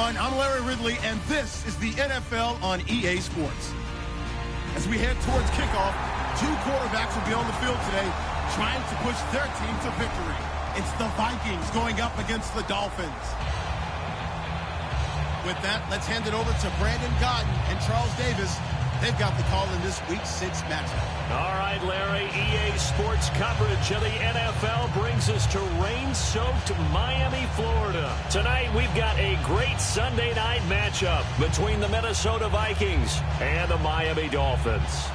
everyone. I'm Larry Ridley, and this is the NFL on EA Sports. As we head towards kickoff, two quarterbacks will be on the field today trying to push their team to victory. It's the Vikings going up against the Dolphins. With that, let's hand it over to Brandon Godden and Charles Davis. They've got the call in this Week 6 matchup. All right, Larry, EA Sports coverage of the NFL brings us to rain-soaked Miami, Florida. Tonight, we've got a great Sunday night matchup between the Minnesota Vikings and the Miami Dolphins.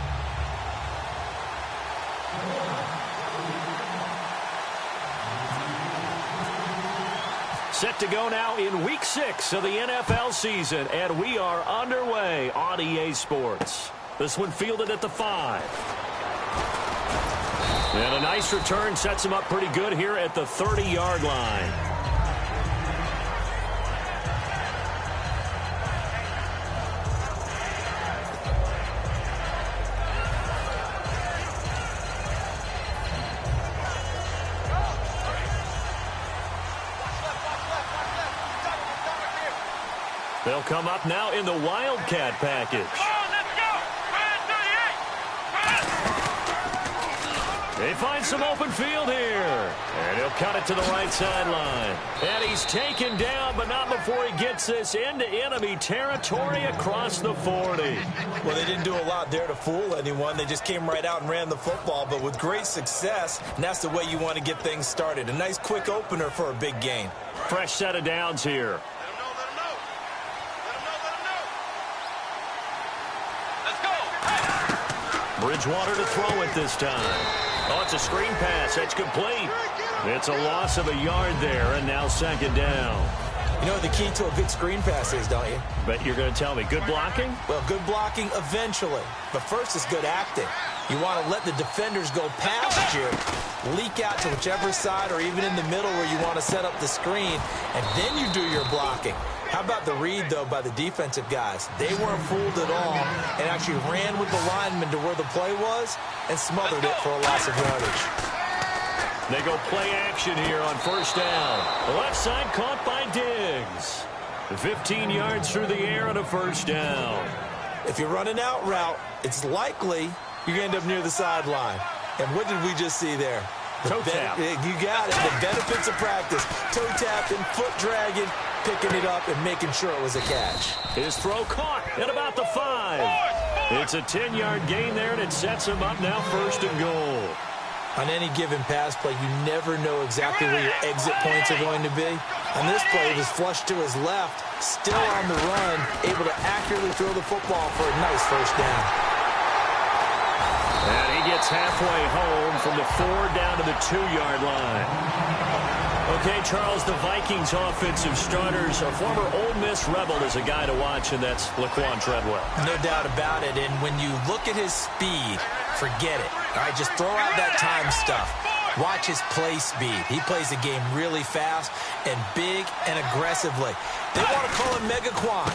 Set to go now in Week 6 of the NFL season, and we are underway on EA Sports. This one fielded at the 5. And a nice return sets him up pretty good here at the 30-yard line. They'll come up now in the Wildcat package. They find some open field here. And he'll cut it to the right sideline. And he's taken down, but not before he gets this into enemy territory across the 40. Well, they didn't do a lot there to fool anyone. They just came right out and ran the football, but with great success, and that's the way you want to get things started. A nice quick opener for a big gain. Fresh set of downs here. Bridgewater to throw it this time. Oh, it's a screen pass. That's complete. It's a loss of a yard there, and now second down. You know what the key to a good screen pass is, don't you? Bet you're going to tell me. Good blocking? Well, good blocking eventually. But first is good acting. You want to let the defenders go past you, leak out to whichever side or even in the middle where you want to set up the screen, and then you do your blocking. How about the read, though, by the defensive guys? They weren't fooled at all and actually ran with the lineman to where the play was and smothered it for a loss of yardage. They go play action here on first down. The left side caught by Diggs. 15 yards through the air on a first down. If you're running out route, it's likely you're going to end up near the sideline. And what did we just see there? Toe tap. You got it. The benefits of practice. Toe tapping, foot dragging, picking it up and making sure it was a catch. His throw caught at about the 5. It's a 10-yard gain there, and it sets him up now first and goal. On any given pass play, you never know exactly where your exit points are going to be. On this play, he was flushed to his left, still on the run, able to accurately throw the football for a nice first down. And he gets halfway home from the 4 down to the 2-yard line. Okay, Charles, the Vikings offensive starters, a former Ole Miss Rebel is a guy to watch, and that's Laquan Treadwell. No doubt about it, and when you look at his speed, forget it. All right, just throw out that time stuff. Watch his play speed. He plays the game really fast and big and aggressively. They want to call him Megaquan.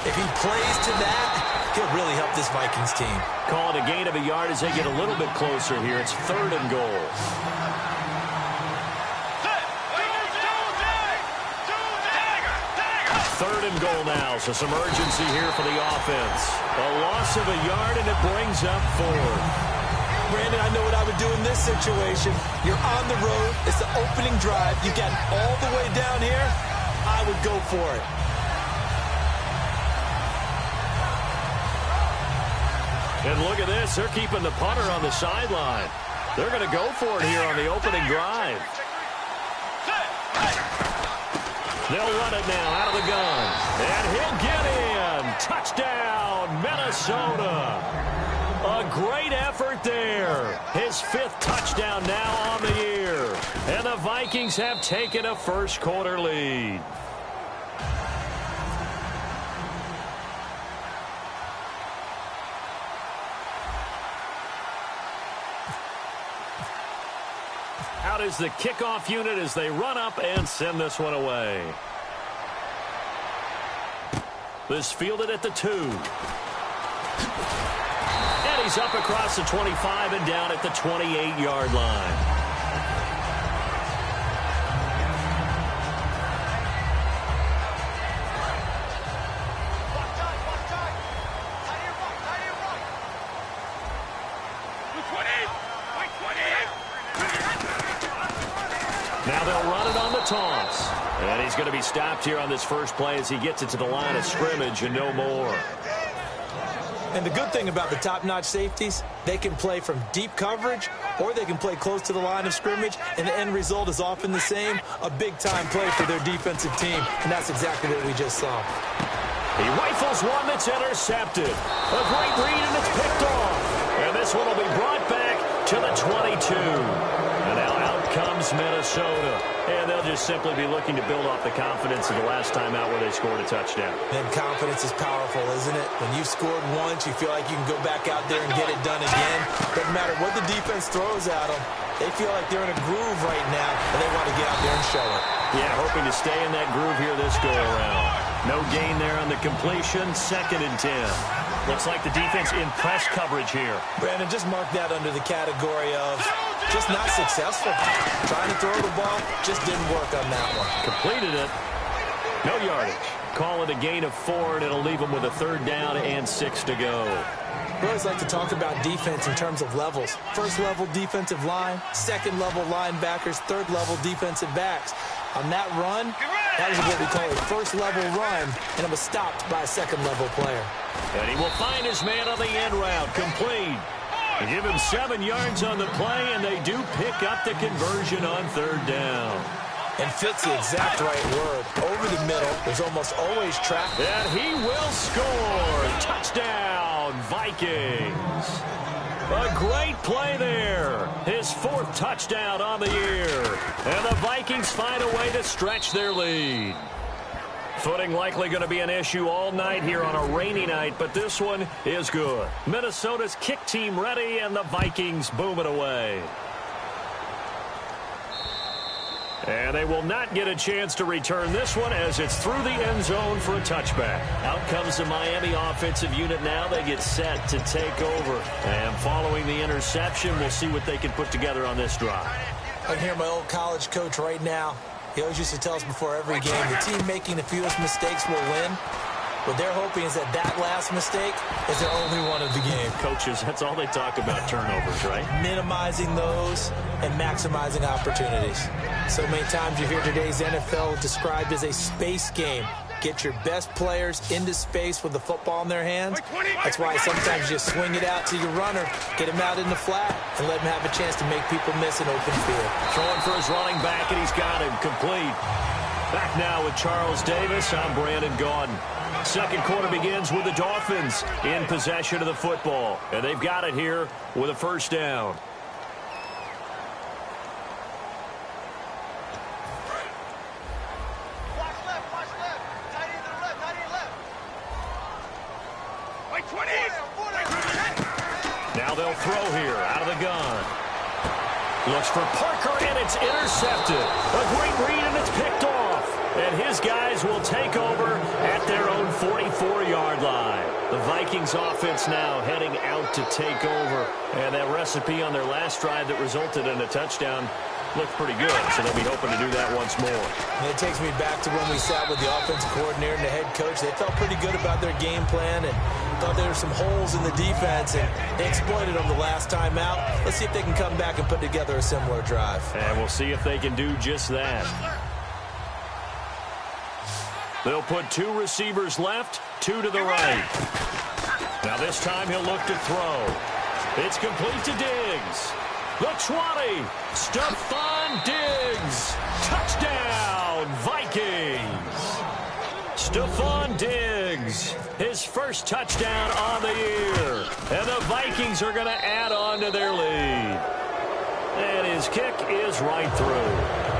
If he plays to that, he'll really help this Vikings team. Call it a gain of a yard as they get a little bit closer here. It's 3rd and goal. Third and goal now, so some urgency here for the offense. A loss of a yard, and it brings up 4th. Brandon, I know what I would do in this situation. You're on the road. It's the opening drive. You got all the way down here. I would go for it. And look at this. They're keeping the punter on the sideline. They're going to go for it here on the opening drive. They'll run it now out of the gun. And he'll get in. Touchdown, Minnesota. A great effort there. His 5th touchdown now on the year. And the Vikings have taken a first-quarter lead. Out is the kickoff unit as they run up and send this one away. This fielded at the 2. And he's up across the 25 and down at the 28-yard line. toss. And he's going to be stopped here on this first play as he gets it to the line of scrimmage and no more. And the good thing about the top-notch safeties, they can play from deep coverage or they can play close to the line of scrimmage, and the end result is often the same, a big-time play for their defensive team, and that's exactly what we just saw. He rifles one that's intercepted. A great read, and it's picked off. And this one will be brought back to the 22. And now out comes Minnesota. And they'll just simply be looking to build off the confidence of the last time out where they scored a touchdown. And confidence is powerful, isn't it? When you've scored once, you feel like you can go back out there and get it done again. Doesn't matter what the defense throws at them. They feel like they're in a groove right now, and they want to get out there and show it. Yeah, hoping to stay in that groove here this go-around. No gain there on the completion. 2nd and 10. Looks like the defense in press coverage here. Brandon, just mark that under the category of just not successful. Trying to throw the ball, just didn't work on that one. Completed it. No yardage. Call it a gain of 4, and it'll leave them with a 3rd down and 6 to go. We always like to talk about defense in terms of levels. 1st level defensive line, 2nd level linebackers, 3rd level defensive backs. On that run, that was what we call a 1st level run, and it was stopped by a 2nd level player. And he will find his man on the end route, complete. They give him 7 yards on the play, and they do pick up the conversion on 3rd down. And fits the exact right word. Over the middle, there's almost always traffic. And he will score. Touchdown, Vikings. A great play there. His 4th touchdown on the year. And the Vikings find a way to stretch their lead. Footing likely going to be an issue all night here on a rainy night, but this one is good. Minnesota's kick team ready, and the Vikings boom it away. And they will not get a chance to return this one as it's through the end zone for a touchback. Out comes the Miami offensive unit now. They get set to take over. And following the interception, we'll see what they can put together on this drive. I can hear my old college coach right now. He always used to tell us before every game, the team making the fewest mistakes will win. What they're hoping is that last mistake is their only one of the game. Coaches, that's all they talk about, turnovers, right? Minimizing those and maximizing opportunities. So many times you hear today's NFL described as a space game. Get your best players into space with the football in their hands. That's why sometimes you just swing it out to your runner, get him out in the flat, and let him have a chance to make people miss an open field. Throwing for his running back, and he's got him complete. Back now with Charles Davis. I'm Brandon Gaudin. 2nd quarter begins with the Dolphins in possession of the football. And they've got it here with a 1st down. Now they'll throw here out of the gun. Looks for Parker, and it's intercepted. A great read, and it's picked off. And his guys will take over at their own 44-yard line. The Vikings offense now heading out to take over. And that recipe on their last drive that resulted in a touchdown looked pretty good, so they'll be hoping to do that once more. And it takes me back to when we sat with the offensive coordinator and the head coach. They felt pretty good about their game plan and thought there were some holes in the defense, and they exploited them the last time out. Let's see if they can come back and put together a similar drive. And we'll see if they can do just that. They'll put 2 receivers left, 2 to the right. Now this time he'll look to throw. It's complete to Diggs. The 20. Stephon Diggs. Touchdown, Vikings. Stephon Diggs. His 1st touchdown on the year. And the Vikings are going to add on to their lead. And his kick is right through.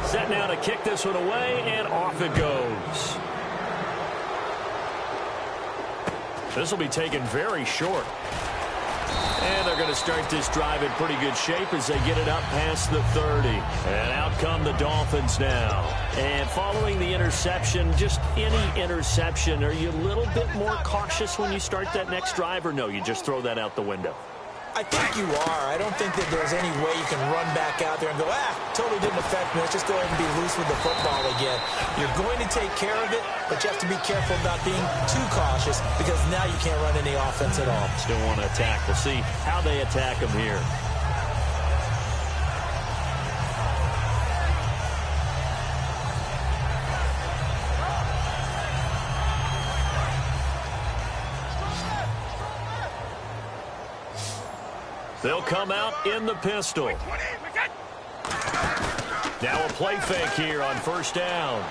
Set now to kick this one away, and off it goes. This will be taken very short. And they're going to start this drive in pretty good shape as they get it up past the 30. And out come the Dolphins now. And following the interception, just any interception, are you a little bit more cautious when you start that next drive, or no, you just throw that out the window? I think you are. I don't think that there's any way you can run back out there and go, totally didn't affect me. Let's just go ahead and be loose with the football again. You're going to take care of it, but you have to be careful about being too cautious because now you can't run any offense at all. Still want to attack. We'll see how they attack them here. They'll come out in the pistol. Now a play fake here on first down.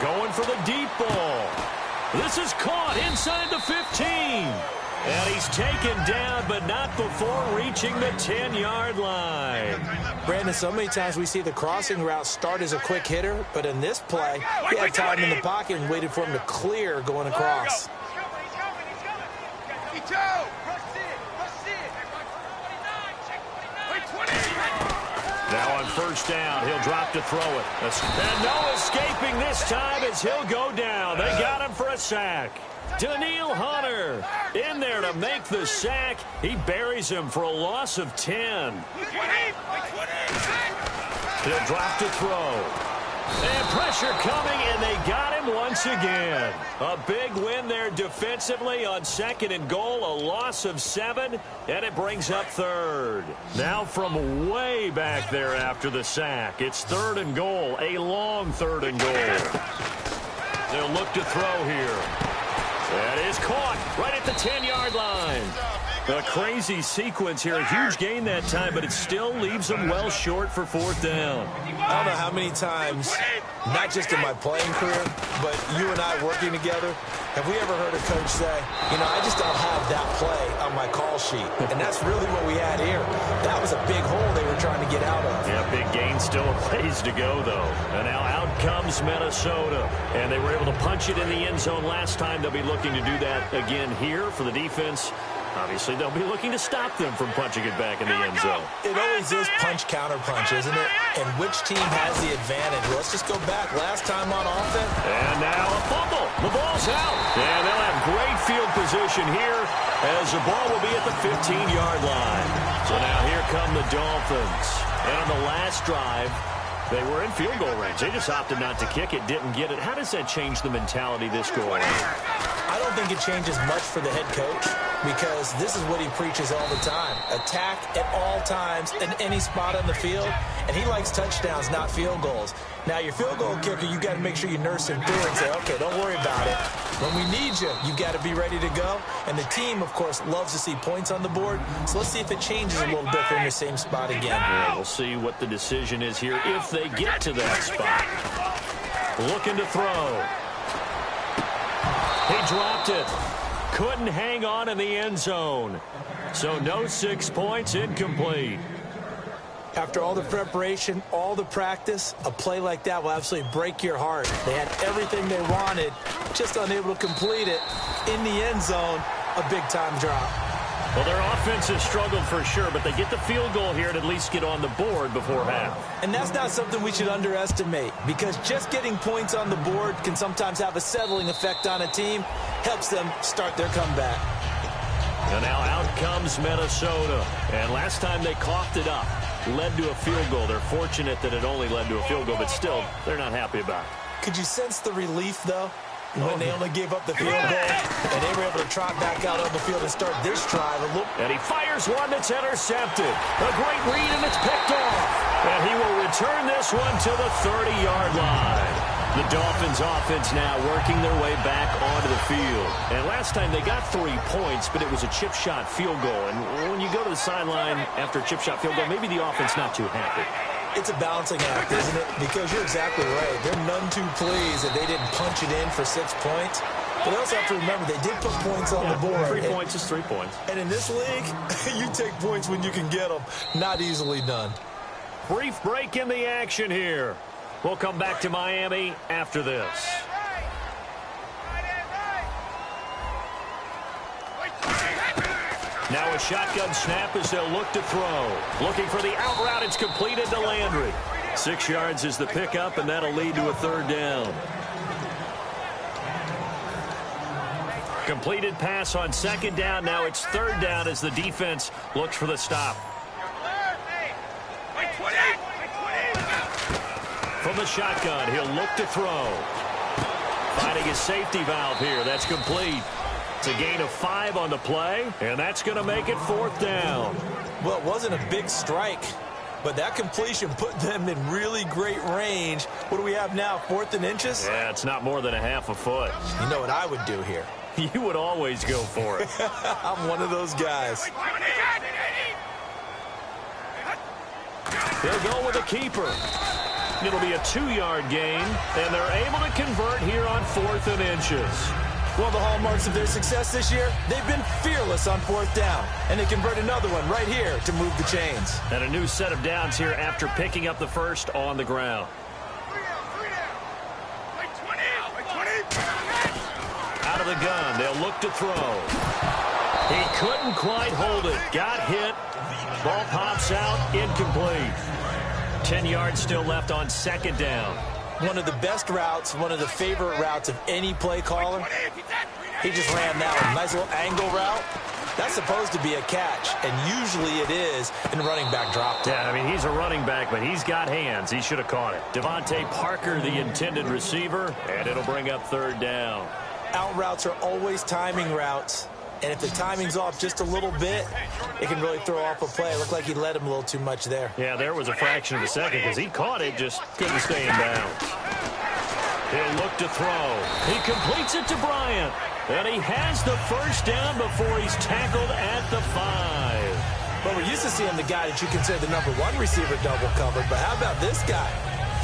Going for the deep ball. This is caught inside the 15. And he's taken down, but not before reaching the 10-yard line. Brandon, so many times we see the crossing route start as a quick hitter, but in this play, he had time in the pocket and waited for him to clear going across. Now on first down, he'll drop to throw it. And no escaping this time as he'll go down. They got him for a sack. Daniil Hunter in there to make the sack. He buries him for a loss of 10. He'll drop to throw. And pressure coming, and they got him once again. A big win there defensively on second and goal, a loss of 7, and it brings up third. Now from way back there after the sack, it's third and goal, a long third and goal. They'll look to throw here. That is caught right at the 10-yard line. A crazy sequence here. A huge gain that time, but it still leaves them well short for fourth down. I don't know how many times, not just in my playing career, but you and I working together, have we ever heard a coach say, you know, I just don't have that play on my call sheet. And that's really what we had here. That was a big hole they were trying to get out of. Yeah, big gain, still a ways to go, though. And now out comes Minnesota. And they were able to punch it in the end zone last time. They'll be looking to do that again here for the defense. Obviously, they'll be looking to stop them from punching it back in the end zone. It always is punch-counter-punch, isn't it? And which team has the advantage? Well, let's just go back. Last time on offense. And now a fumble. The ball's out. And they'll have great field position here as the ball will be at the 15-yard line. So now here come the Dolphins. And on the last drive, they were in field goal range. They just opted not to kick it, didn't get it. How does that change the mentality this goal? I don't think it changes much for the head coach because this is what he preaches all the time. Attack at all times in any spot on the field, and he likes touchdowns, not field goals. Now, your field goal kicker, you got to make sure you nurse him through and say, okay, don't worry about it. When we need you, you got to be ready to go. And the team, of course, loves to see points on the board. So let's see if it changes a little bit if they're in the same spot again. Yeah, we'll see what the decision is here if they get to that spot. Looking to throw. He dropped it. Couldn't hang on in the end zone. So no 6 points, incomplete. After all the preparation, all the practice, a play like that will absolutely break your heart. They had everything they wanted, just unable to complete it. In the end zone, a big-time drop. Well, their offense has struggled for sure, but they get the field goal here and at least get on the board before half. And that's not something we should underestimate, because just getting points on the board can sometimes have a settling effect on a team, helps them start their comeback. And now out comes Minnesota. And last time they coughed it up, led to a field goal. They're fortunate that it only led to a field goal, but still, they're not happy about it. Could you sense the relief, though? When they only gave up the field goal, and they were able to trot back out on the field and start this drive. And he fires one that's intercepted. A great read, and it's picked off. And he will return this one to the 30-yard line. The Dolphins offense now working their way back onto the field. And last time they got 3 points, but it was a chip shot field goal. And when you go to the sideline after a chip shot field goal, maybe the offense not too happy. It's a balancing act, isn't it? Because you're exactly right. They're none too pleased that they didn't punch it in for 6 points. But they also have to remember they did put points on the board. 3 points is 3 points. And in this league, you take points when you can get them. Not easily done. Brief break in the action here. We'll come back to Miami after this. Now a shotgun snap as they'll look to throw. Looking for the out route. It's completed to Landry. 6 yards is the pickup, and that'll lead to a third down. Completed pass on second down. Now it's third down as the defense looks for the stop. From the shotgun, he'll look to throw. Finding his safety valve here. That's complete. It's a gain of 5 on the play, and that's going to make it fourth down. Well, it wasn't a big strike, but that completion put them in really great range. What do we have now, 4th and inches? Yeah, it's not more than a half a foot. You know what I would do here? You would always go for it. I'm one of those guys. They'll go with a keeper. It'll be a 2-yard gain, and they're able to convert here on 4th and inches. One of the hallmarks of their success this year, they've been fearless on 4th down, and they convert another one right here to move the chains. And a new set of downs here after picking up the first on the ground. Out of the gun, they'll look to throw. He couldn't quite hold it. Got hit. Ball pops out, incomplete. 10 yards still left on 2nd down. One of the best routes, one of the favorite routes of any play caller. He just ran that one. Nice little angle route. That's supposed to be a catch, and usually it is in running back drop down. Yeah, I mean, he's a running back, but he's got hands. He should have caught it. Devontae Parker, the intended receiver, and it'll bring up 3rd down. Out routes are always timing routes, and if the timing's off just a little bit, it can really throw off a play. It looked like he led him a little too much there. Yeah, there was a fraction of a second because he caught it, just couldn't stay in bounds. He'll look to throw. He completes it to Bryant, and he has the 1st down before he's tackled at the 5. Well, we're used to seeing the guy that you consider the #1 receiver double covered, but how about this guy?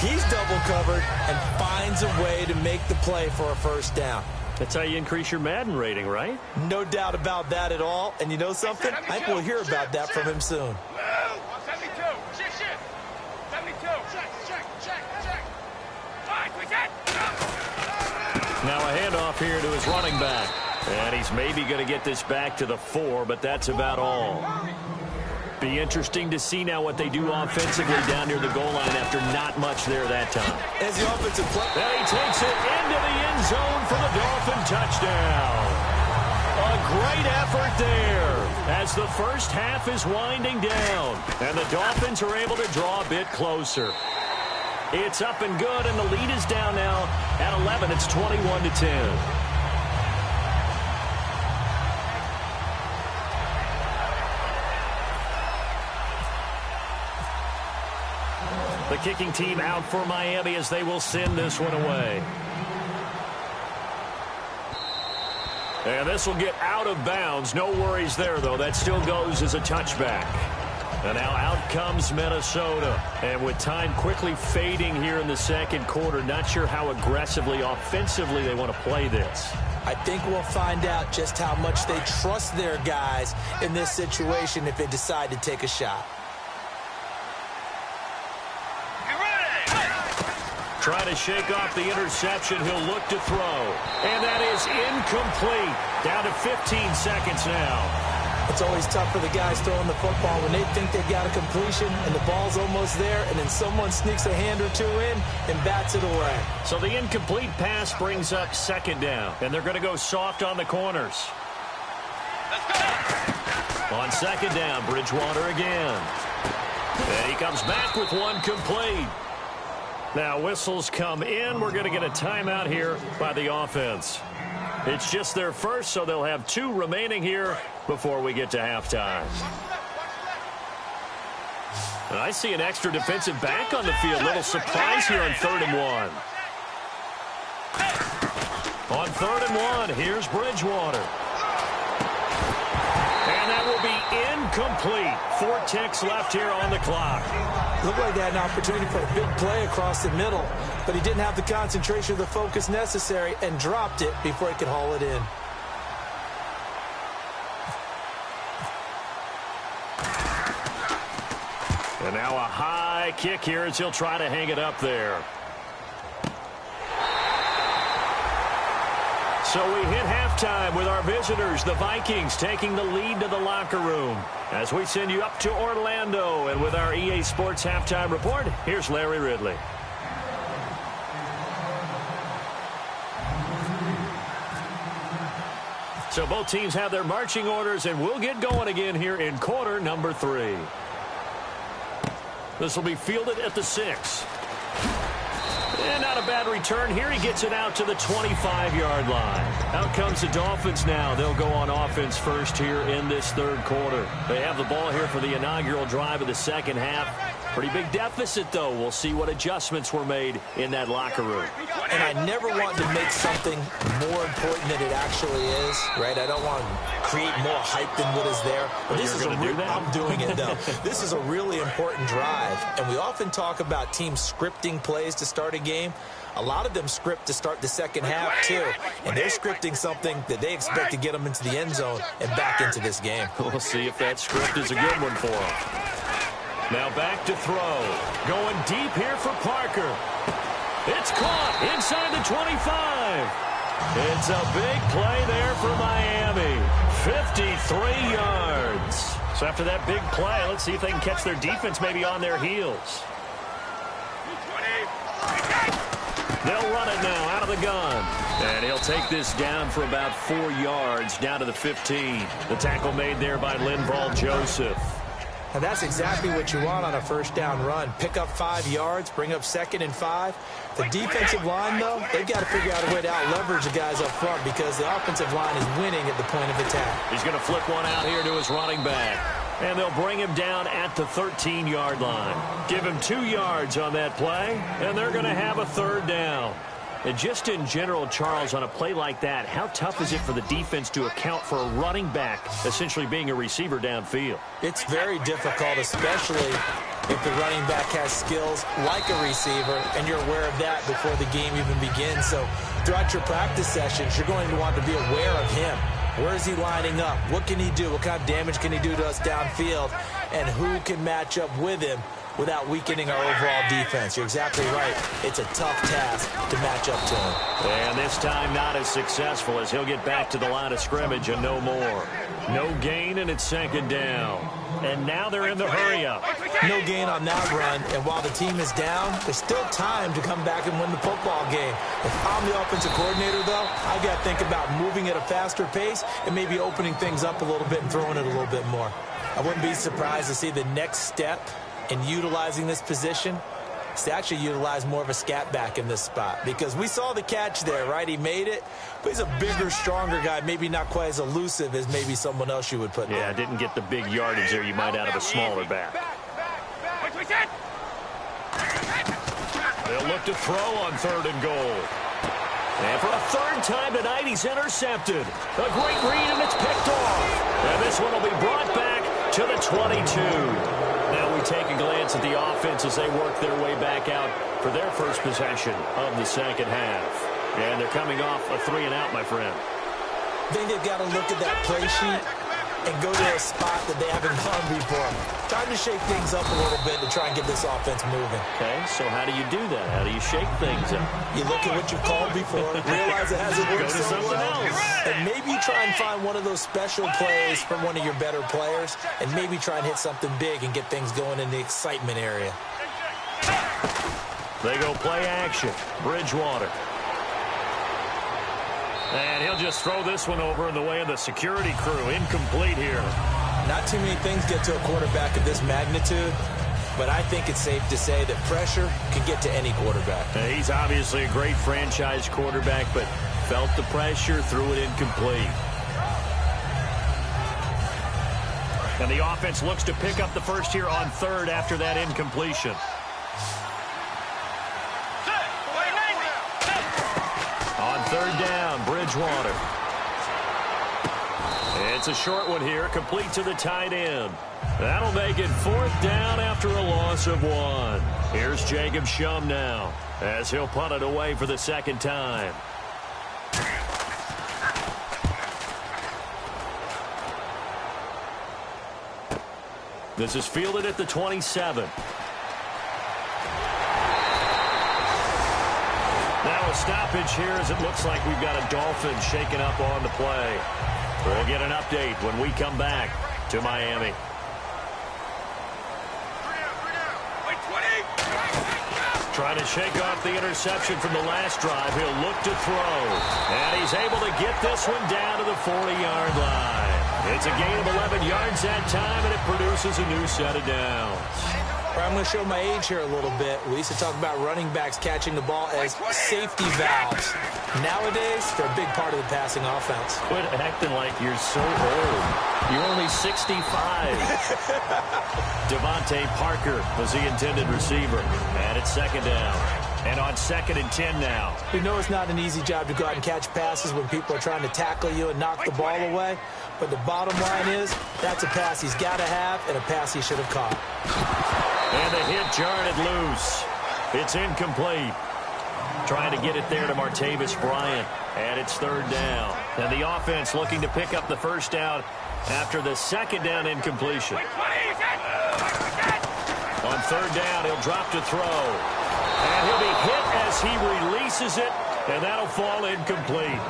He's double covered and finds a way to make the play for a 1st down. That's how you increase your Madden rating, right? No doubt about that at all. And you know something? I think we'll hear about that from him soon. 72. Shift. 72. Check. Now a handoff here to his running back. And he's maybe going to get this back to the 4, but that's about all. Be interesting to see now what they do offensively down near the goal line after not much there that time. As the offensive play. And he takes it into the end zone for the Dolphin touchdown. A great effort there as the first half is winding down. And the Dolphins are able to draw a bit closer. It's up and good, and the lead is down now at 11. It's 21-10. The kicking team out for Miami as they will send this one away. And this will get out of bounds. No worries there, though. That still goes as a touchback. And now out comes Minnesota. And with time quickly fading here in the 2nd quarter, not sure how aggressively, offensively they want to play this. I think we'll find out just how much they trust their guys in this situation if they decide to take a shot. Trying to shake off the interception. He'll look to throw. And that is incomplete. Down to 15 seconds now. It's always tough for the guys throwing the football when they think they've got a completion and the ball's almost there, and then someone sneaks a hand or two in and bats it away. So the incomplete pass brings up 2nd down, and they're going to go soft on the corners. On 2nd down, Bridgewater again. And he comes back with one complete. Now whistles come in. We're going to get a timeout here by the offense. It's just their first, so they'll have 2 remaining here before we get to halftime. And I see an extra defensive back on the field. Little surprise here on 3rd and 1. On 3rd and 1, here's Bridgewater. And that will be incomplete. 4 ticks left here on the clock. Looked like they had an opportunity for a big play across the middle, but he didn't have the concentration or the focus necessary and dropped it before he could haul it in. And now a high kick here as he'll try to hang it up there. So we hit halftime with our visitors, the Vikings, taking the lead to the locker room. As we send you up to Orlando, and with our EA Sports Halftime Report, here's Larry Ridley. So both teams have their marching orders, and we'll get going again here in quarter number 3. This will be fielded at the 6. And not a bad return here. He gets it out to the 25-yard line. Out comes the Dolphins now. They'll go on offense first here in this 3rd quarter. They have the ball here for the inaugural drive of the 2nd half. Pretty big deficit, though. We'll see what adjustments were made in that locker room. And I never want to make something more important than it actually is, right? I don't want to create more hype than what is there. But this is I'm doing it, though. This is a really important drive. And we often talk about teams scripting plays to start a game. A lot of them script to start the second half, too. And they're scripting something that they expect to get them into the end zone and back into this game. We'll see if that script is a good one for them. Now back to throw. Going deep here for Parker. It's caught inside the 25. It's a big play there for Miami. 53 yards. So after that big play, let's see if they can catch their defense maybe on their heels. They'll run it now out of the gun. And he'll take this down for about 4 yards down to the 15. The tackle made there by Linval Joseph. And that's exactly what you want on a first down run. Pick up 5 yards, bring up 2nd and 5. The defensive line, though, they've got to figure out a way to out-leverage the guys up front because the offensive line is winning at the point of attack. He's going to flick one out here to his running back. And they'll bring him down at the 13-yard line. Give him 2 yards on that play, and they're going to have a 3rd down. And just in general, Charles, on a play like that, how tough is it for the defense to account for a running back essentially being a receiver downfield? It's very difficult, especially if the running back has skills like a receiver, and you're aware of that before the game even begins. So throughout your practice sessions, you're going to want to be aware of him. Where is he lining up? What can he do? What kind of damage can he do to us downfield? And who can match up with him without weakening our overall defense? You're exactly right. It's a tough task to match up to him. And this time not as successful as he'll get back to the line of scrimmage and no more. No gain, and it's 2nd down. And now they're in the hurry-up. No gain on that run, and while the team is down, there's still time to come back and win the football game. If I'm the offensive coordinator, though, I've got to think about moving at a faster pace and maybe opening things up a little bit and throwing it a little bit more. I wouldn't be surprised to see the next step in utilizing this position is to actually utilize more of a scat back in this spot, because we saw the catch there, right? He made it, but he's a bigger, stronger guy, maybe not quite as elusive as maybe someone else you would put Yeah, didn't get the big yardage there you might out of a smaller back. They'll look to throw on 3rd and goal. And for a 3rd time tonight, he's intercepted. A great read, and it's picked off. And this one will be brought back to the 22. Now we take a glance at the offense as they work their way back out for their first possession of the second half. And they're coming off a 3-and-out, my friend. I think they've got to look at that play sheet and go to a spot that they haven't gone before. Time to shake things up a little bit to try and get this offense moving. Okay, so how do you do that? How do you shake things up? You look at what you've called before, realize it hasn't worked so well, and maybe try and find one of those special plays from one of your better players, and maybe try and hit something big and get things going in the excitement area. They go play action. Bridgewater. And he'll just throw this one over in the way of the security crew. Incomplete here. Not too many things get to a quarterback of this magnitude, but I think it's safe to say that pressure can get to any quarterback. He's obviously a great franchise quarterback, but felt the pressure, threw it incomplete. And the offense looks to pick up the first here on 3rd after that incompletion. On 3rd down, Bridgewater. It's a short one here, complete to the tight end. That'll make it 4th down after a loss of 1. Here's Jacob Shum now, as he'll punt it away for the 2nd time. This is fielded at the 27. Now a stoppage here as it looks like we've got a Dolphin shaken up on the play. We'll get an update when we come back to Miami. Trying to shake off the interception from the last drive. He'll look to throw. And he's able to get this one down to the 40-yard line. It's a gain of 11 yards that time, and it produces a new set of downs. I'm going to show my age here a little bit. We used to talk about running backs catching the ball as safety valves. Nowadays, they're a big part of the passing offense. Quit acting like you're so old. You're only 65. Devontae Parker was the intended receiver. And it's second down. And on 2nd and 10 now. We know it's not an easy job to go out and catch passes when people are trying to tackle you and knock the ball away. But the bottom line is, that's a pass he's got to have and a pass he should have caught. And the hit jarred it loose. It's incomplete. Trying to get it there to Martavis Bryant. And it's 3rd down. And the offense looking to pick up the first down after the 2nd down incompletion. On 3rd down, he'll drop to throw. And he'll be hit as he releases it, and that'll fall incomplete.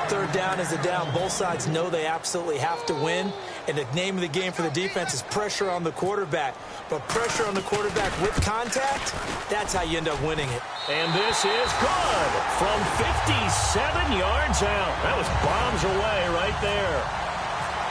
3rd down is a down. Both sides know they absolutely have to win. And the name of the game for the defense is pressure on the quarterback. But pressure on the quarterback with contact, that's how you end up winning it. And this is good from 57 yards out. That was bombs away right there.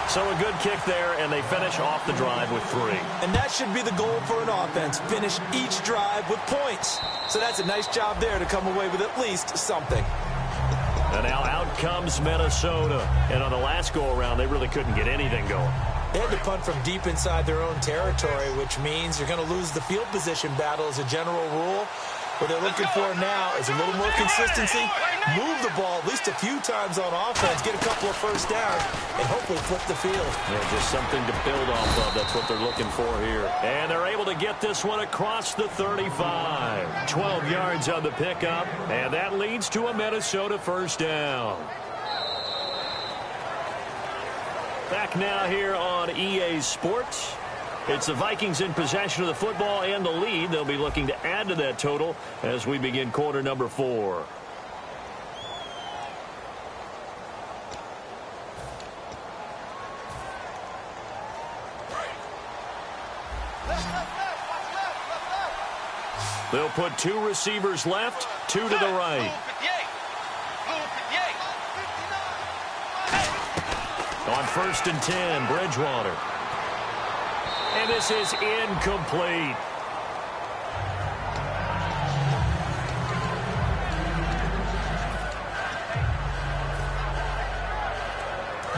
So a good kick there, and they finish off the drive with 3. And that should be the goal for an offense, finish each drive with points. So that's a nice job there to come away with at least something. And now out comes Minnesota. And on the last go-around, they really couldn't get anything going. They had to punt from deep inside their own territory, which means you're going to lose the field position battle as a general rule. What they're looking for now is a little more consistency, move the ball at least a few times on offense, get a couple of first downs, and hopefully flip the field. Yeah, just something to build off of. That's what they're looking for here. And they're able to get this one across the 35. 12 yards on the pickup, and that leads to a Minnesota first down. Back now here on EA Sports. It's the Vikings in possession of the football and the lead. They'll be looking to add to that total as we begin quarter number 4. They'll put 2 receivers left, 2 to the right. On 1st and 10, Bridgewater. And this is incomplete.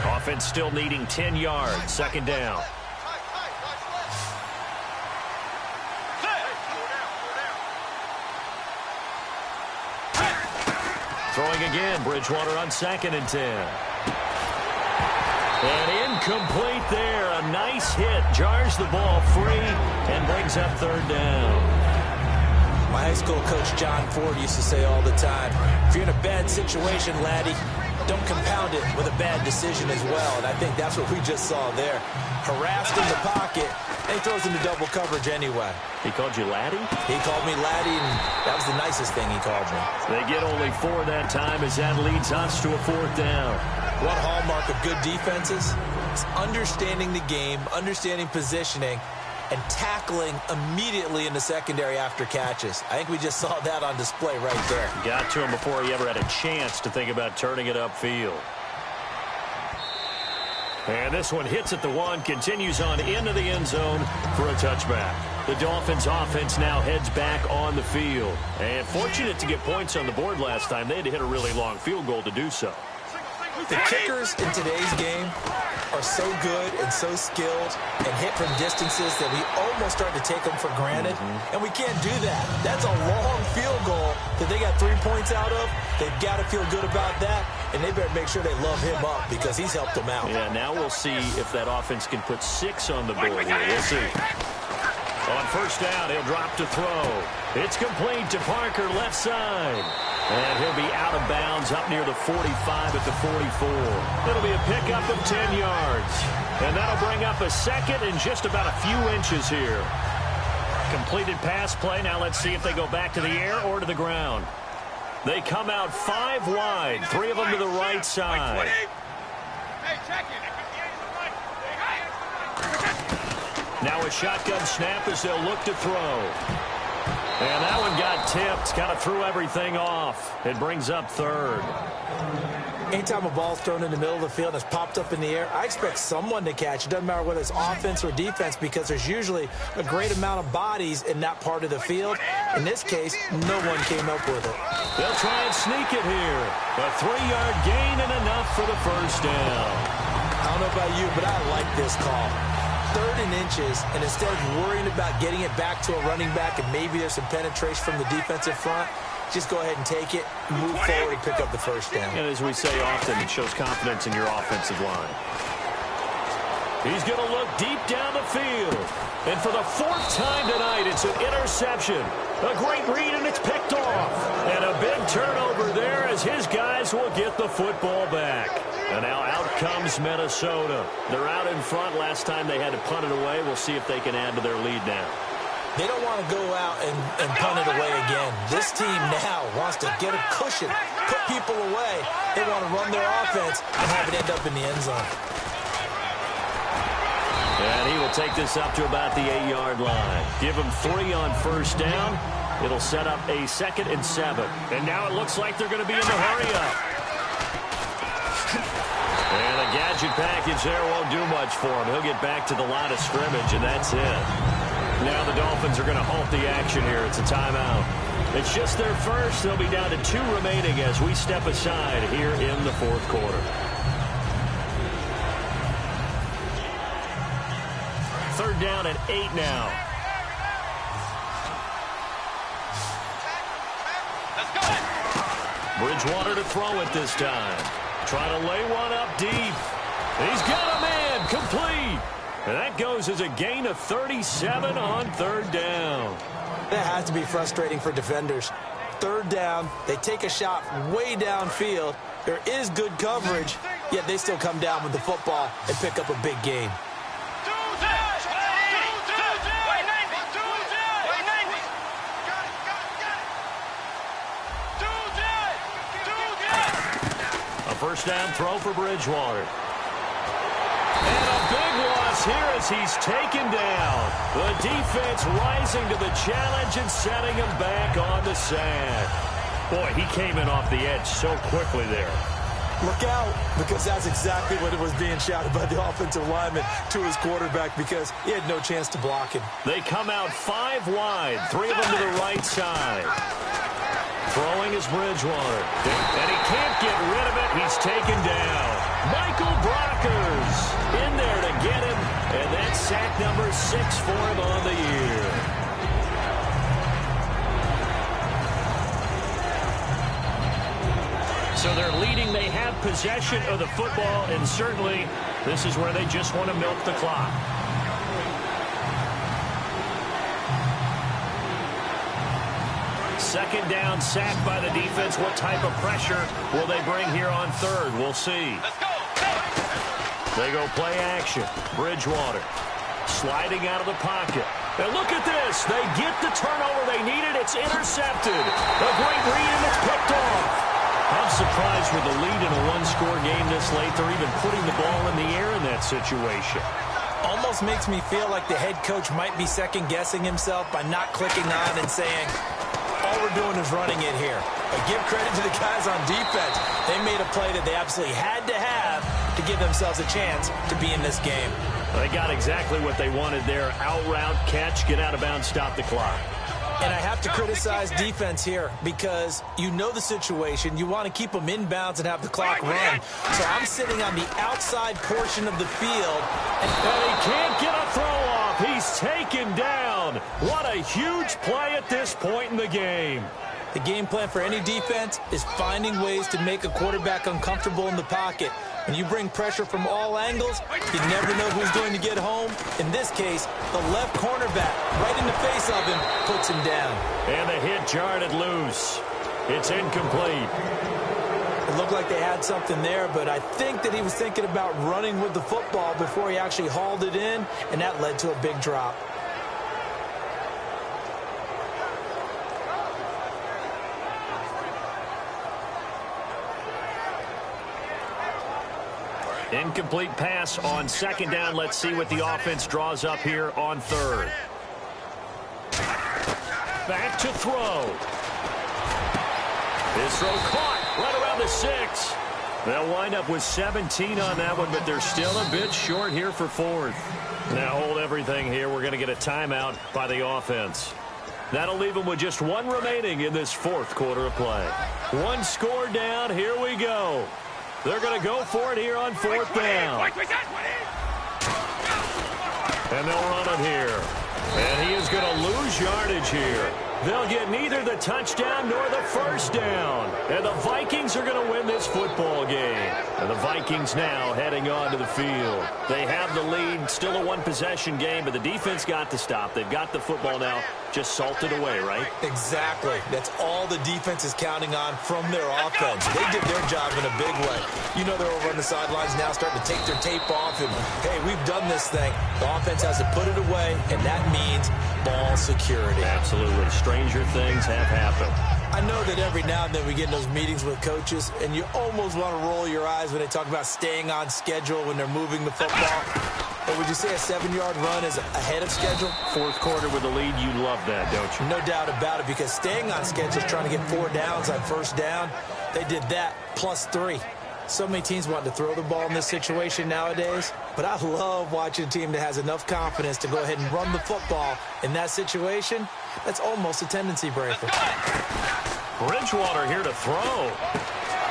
Offense still needing 10 yards. 2nd down. Throwing again. Bridgewater on 2nd and 10. And incomplete there. A nice hit. Jars the ball free and brings up 3rd down. My high school coach, John Ford, used to say all the time, if you're in a bad situation, laddie, don't compound it with a bad decision as well. And I think that's what we just saw there. Harassed in the pocket, and he throws into double coverage anyway. He called you laddie? He called me laddie, and that was the nicest thing he called me. They get only 4 that time as that leads us to a 4th down. One hallmark of good defenses is understanding the game, understanding positioning, and tackling immediately in the secondary after catches. I think we just saw that on display right there. Got to him before he ever had a chance to think about turning it upfield. And this one hits at the 1, continues on into the end zone for a touchback. The Dolphins offense now heads back on the field. And fortunate to get points on the board last time. They had to hit a really long field goal to do so. The kickers in today's game are so good and so skilled and hit from distances that we almost start to take them for granted. And we can't do that. That's a long field goal that they got 3 points out of. They've got to feel good about that, and they better make sure they love him up because he's helped them out. Yeah, now we'll see if that offense can put 6 on the board here. We'll see. On 1st down, he'll drop to throw. It's complete to Parker, left side. And he'll be out of bounds up near the 45 at the 44. It'll be a pickup of 10 yards. And that'll bring up a 2nd and just about a few inches here. Completed pass play. Now let's see if they go back to the air or to the ground. They come out 5 wide. 3 of them to the right side. Now a shotgun snap as they'll look to throw. And that one got tipped. Kind of threw everything off. It brings up 3rd. Anytime a ball's thrown in the middle of the field and it's popped up in the air, I expect someone to catch. It doesn't matter whether it's offense or defense because there's usually a great amount of bodies in that part of the field. In this case, no one came up with it. They'll try and sneak it here. A 3-yard gain and enough for the first down. I don't know about you, but I like this call. 3rd and inches, and instead of worrying about getting it back to a running back and maybe there's some penetration from the defensive front, just go ahead and take it, move forward, and pick up the first down. And as we say often, it shows confidence in your offensive line. He's going to look deep down the field. And for the 4th time tonight, it's an interception. A great read, and it's picked off. And a big turnover there as his guys will get the football back. And now out comes Minnesota. They're out in front. Last time they had to punt it away. We'll see if they can add to their lead now. They don't want to go out and punt it away again. This team now wants to get a cushion, put people away. They want to run their offense and have it end up in the end zone. And he will take this up to about the 8-yard line. Give him 3 on first down. It'll set up a 2nd and 7. And now it looks like they're going to be in the hurry-up. And a gadget package there won't do much for him. He'll get back to the line of scrimmage, and that's it. Now the Dolphins are going to halt the action here. It's a timeout. It's just their first. They'll be down to 2 remaining as we step aside here in the 4th quarter. 3rd down and 8 now. Let's go. Bridgewater to throw it this time. Trying to lay one up deep. He's got a man complete. And that goes as a gain of 37 on 3rd down. That has to be frustrating for defenders. 3rd down, they take a shot way downfield. There is good coverage, yet they still come down with the football and pick up a big gain. A first down throw for Bridgewater. And a big loss here as he's taken down. The defense rising to the challenge and setting him back on the sack. Boy, he came in off the edge so quickly there. Look out, because that's exactly what it was being shouted by the offensive lineman to his quarterback because he had no chance to block him. They come out 5 wide, 3 of them to the right side. Throwing is Bridgewater. And he can't get rid of it. He's taken down. Michael Brockers in there to get him. And that's sack number 6 for him on the year. So they're leading. They have possession of the football. And certainly this is where they just want to milk the clock. Second down, sack by the defense. What type of pressure will they bring here on 3rd? We'll see. Let's go. They go play action. Bridgewater sliding out of the pocket. And look at this. They get the turnover they needed. It's intercepted. A great read, and it's picked off. I'm surprised with the lead in a 1-score game this late. They're even putting the ball in the air in that situation. Almost makes me feel like the head coach might be second-guessing himself by not clicking on and saying, all we're doing is running it here. But give credit to the guys on defense. They made a play that they absolutely had to have to give themselves a chance to be in this game. They got exactly what they wanted there. Out route, catch, get out of bounds, stop the clock. And I have to criticize defense here because you know the situation. You want to keep them in bounds and have the clock run. So I'm sitting on the outside portion of the field. And he can't get a throw off. He's taken down. What a huge play at this point in the game. The game plan for any defense is finding ways to make a quarterback uncomfortable in the pocket. When you bring pressure from all angles, you never know who's going to get home. In this case, the left cornerback, right in the face of him, puts him down. And the hit jarred it loose. It's incomplete. It looked like they had something there, but I think that he was thinking about running with the football before he actually hauled it in, and that led to a big drop. Incomplete pass on 2nd down. Let's see what the offense draws up here on 3rd. Back to throw. His throw caught right around the 6. They'll wind up with 17 on that one, but they're still a bit short here for fourth. Now hold everything here. We're going to get a timeout by the offense. That'll leave them with just one remaining in this fourth quarter of play. One score down. Here we go. They're going to go for it here on fourth down. And they'll run it here. And he is going to lose yardage here. They'll get neither the touchdown nor the first down. And the Vikings are going to win this football game. And the Vikings now heading on to the field. They have the lead, still a one-possession game, but the defense got to stop. They've got the football now, just salted away, right? Exactly. That's all the defense is counting on from their offense. They did their job in a big way. You know they're over on the sidelines now starting to take their tape off. And, hey, we've done this thing. The offense has to put it away, and that means ball security. Absolutely. Stranger things have happened. I know that every now and then we get in those meetings with coaches, and you almost want to roll your eyes when they talk about staying on schedule when they're moving the football. But would you say a 7-yard run is ahead of schedule? Fourth quarter with the lead, you love that, don't you? No doubt about it, because staying on schedule is trying to get 4 downs on first down. They did that plus 3. So many teams want to throw the ball in this situation nowadays, but I love watching a team that has enough confidence to go ahead and run the football in that situation. That's almost a tendency breaker. Bridgewater here to throw.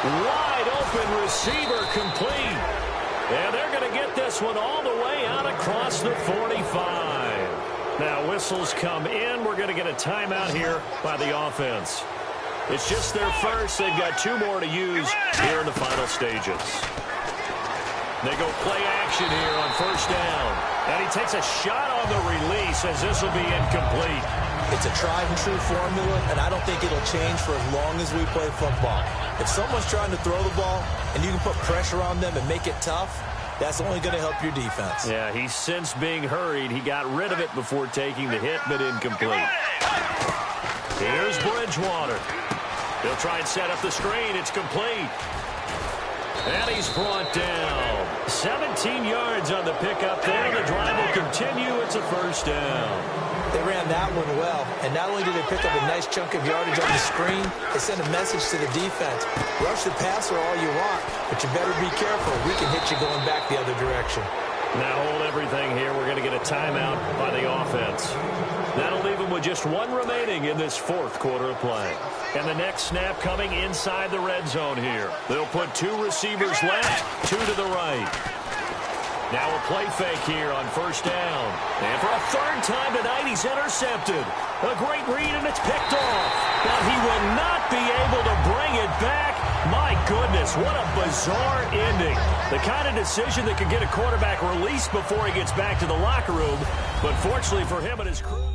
Wide open receiver complete. And they're going to get this one all the way out across the 45. Now whistles come in. We're going to get a timeout here by the offense. It's just their first. They've got 2 more to use here in the final stages. They go play action here on first down. And he takes a shot on the release as this will be incomplete. It's a tried-and-true formula, and I don't think it'll change for as long as we play football. If someone's trying to throw the ball and you can put pressure on them and make it tough, that's only going to help your defense. Yeah, he's since being hurried. He got rid of it before taking the hit, but incomplete. Here's Bridgewater. He'll try and set up the screen. It's complete. And he's brought down. 17 yards on the pickup there. The drive will continue. It's a first down. They ran that one well, and not only did they pick up a nice chunk of yardage on the screen, they sent a message to the defense. Rush the passer all you want, but you better be careful. We can hit you going back the other direction. Now hold everything here. We're going to get a timeout by the offense. That'll leave them with just 1 remaining in this fourth quarter of play. And the next snap coming inside the red zone here. They'll put 2 receivers left, 2 to the right. Now a play fake here on first down. And for a 3rd time tonight, he's intercepted. A great read, and it's picked off. But he will not be able to bring it back. My goodness, what a bizarre ending. The kind of decision that could get a quarterback released before he gets back to the locker room. But fortunately for him and his crew.